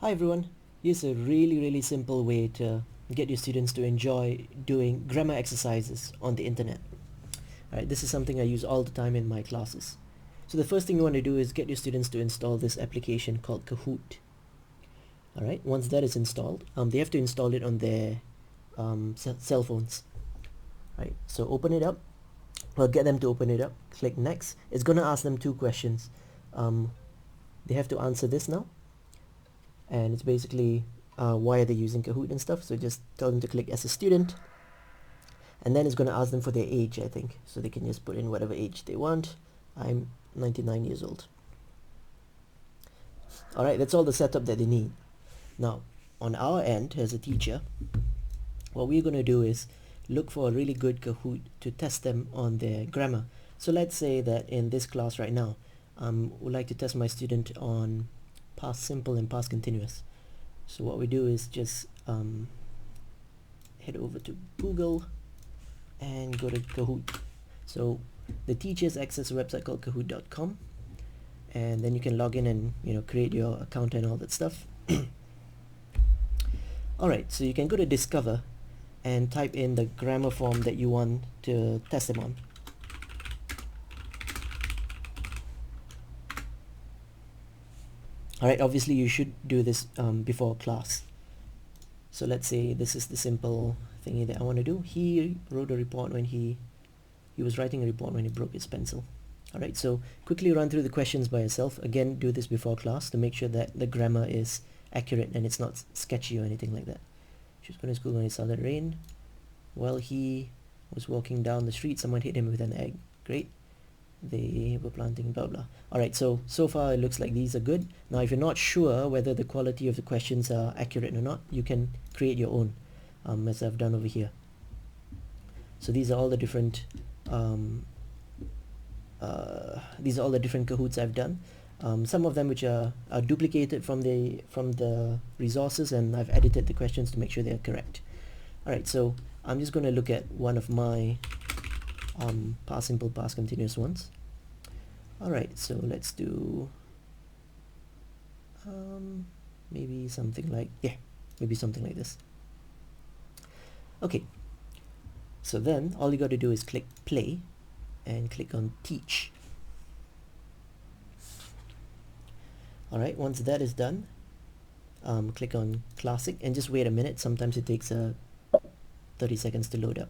Hi everyone, here's a really simple way to get your students to enjoy doing grammar exercises on the internet. Alright, this is something I use all the time in my classes. So the first thing you want to do is get your students to install this application called Kahoot. Alright, once that is installed, they have to install it on their cell phones. Right, so open it up, or get them to open it up, click next. It's going to ask them two questions. They have to answer this now, and it's basically why are they using Kahoot and stuff. So just tell them to click as a student, and then it's going to ask them for their age, I think, so they can just put in whatever age they want. I'm 99 years old. Alright, that's all the setup that they need. Now on our end as a teacher, what we're going to do is look for a really good Kahoot to test them on their grammar. So let's say that in this class right now, would like to test my student on past simple and past continuous. So what we do is just head over to Google and go to Kahoot. So the teachers access a website called kahoot.com, and then you can log in and create your account and all that stuff. Alright, so you can go to Discover and type in the grammar form that you want to test them on. Alright, obviously you should do this before class. So let's say this is the simple thingy that I want to do. He wrote a report when he was writing a report when he broke his pencil. Alright, so quickly run through the questions by yourself. Again, do this before class to make sure that the grammar is accurate and it's not sketchy or anything like that. She was going to school when it started rain. While he was walking down the street, someone hit him with an egg. Great. They were planting blah blah. Alright, so far it looks like these are good. Now if you're not sure whether the quality of the questions are accurate or not, you can create your own, as I've done over here. So these are all the different Kahoots I've done. Some of them which are duplicated from the resources, and I've edited the questions to make sure they're correct. Alright, so I'm just going to look at one of my past simple, past continuous ones. Alright, so let's do maybe something like this. Okay, so then all you got to do is click play and click on teach. Alright, once that is done, click on classic and just wait a minute. Sometimes it takes 30 seconds to load up.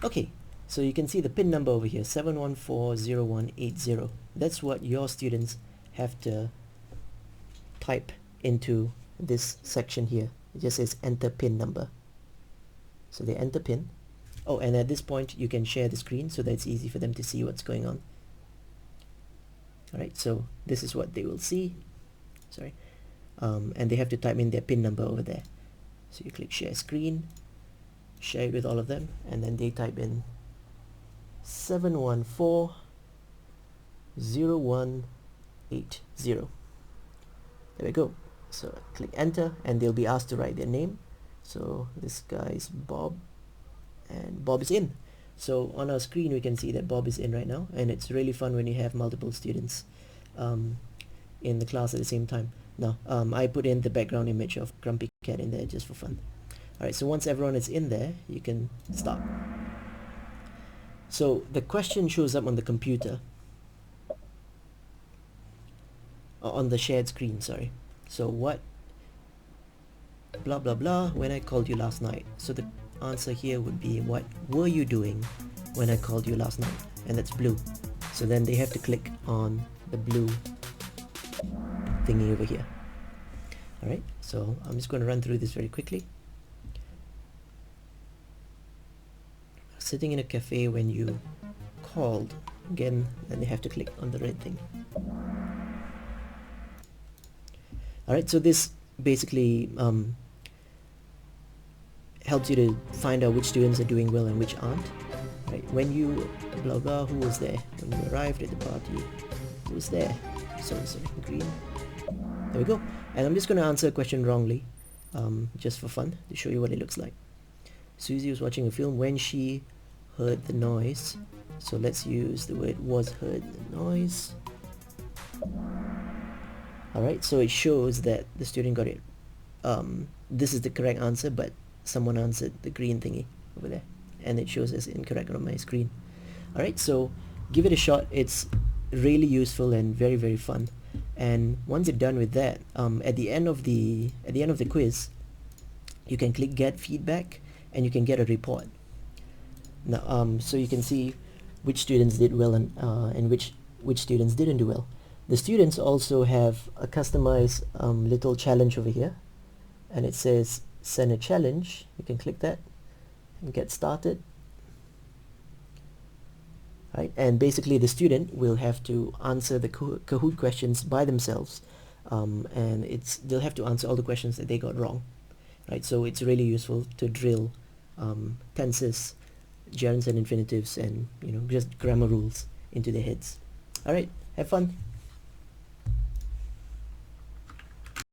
Okay, so you can see the pin number over here, 7140180. That's what your students have to type into this section here. It just says enter pin number. So they enter pin. Oh, and at this point you can share the screen so that it's easy for them to see what's going on. Alright, so this is what they will see. Sorry. And they have to type in their pin number over there. So you click share screen, share it with all of them, and then they type in 7140180. There we go. So click enter and they'll be asked to write their name. So this guy is Bob, and Bob is in. So on our screen we can see that Bob is in right now, and it's really fun when you have multiple students in the class at the same time. Now I put in the background image of Grumpy Cat in there just for fun. Alright, so once everyone is in there, you can start. So the question shows up on the computer, on the shared screen, sorry. So what blah blah blah when I called you last night. So the answer here would be, what were you doing when I called you last night? And that's blue. So then they have to click on the blue thingy over here. Alright, so I'm just going to run through this very quickly. Sitting in a cafe when you called. Again, then they have to click on the red thing. Alright, so this basically helps you to find out which students are doing well and which aren't. Right, when you blah blah, who was there? When you arrived at the party, who was there? Sorry, green. There we go. And I'm just going to answer a question wrongly, just for fun, to show you what it looks like. Susie was watching a film when she heard the noise. So let's use the word was heard the noise. Alright, so it shows that the student got it. This is the correct answer, but someone answered the green thingy over there, and it shows as incorrect on my screen. Alright, so give it a shot. It's really useful and very, very fun. And once you're done with that, at the end of the quiz, you can click get feedback and you can get a report. Now, so you can see which students did well and which students didn't do well. The students also have a customized little challenge over here, and it says send a challenge. You can click that and get started. Right, and basically the student will have to answer the Kahoot questions by themselves, and they'll have to answer all the questions that they got wrong. Right, so it's really useful to drill tenses, gerunds and infinitives, and just grammar rules into their heads. All right, have fun.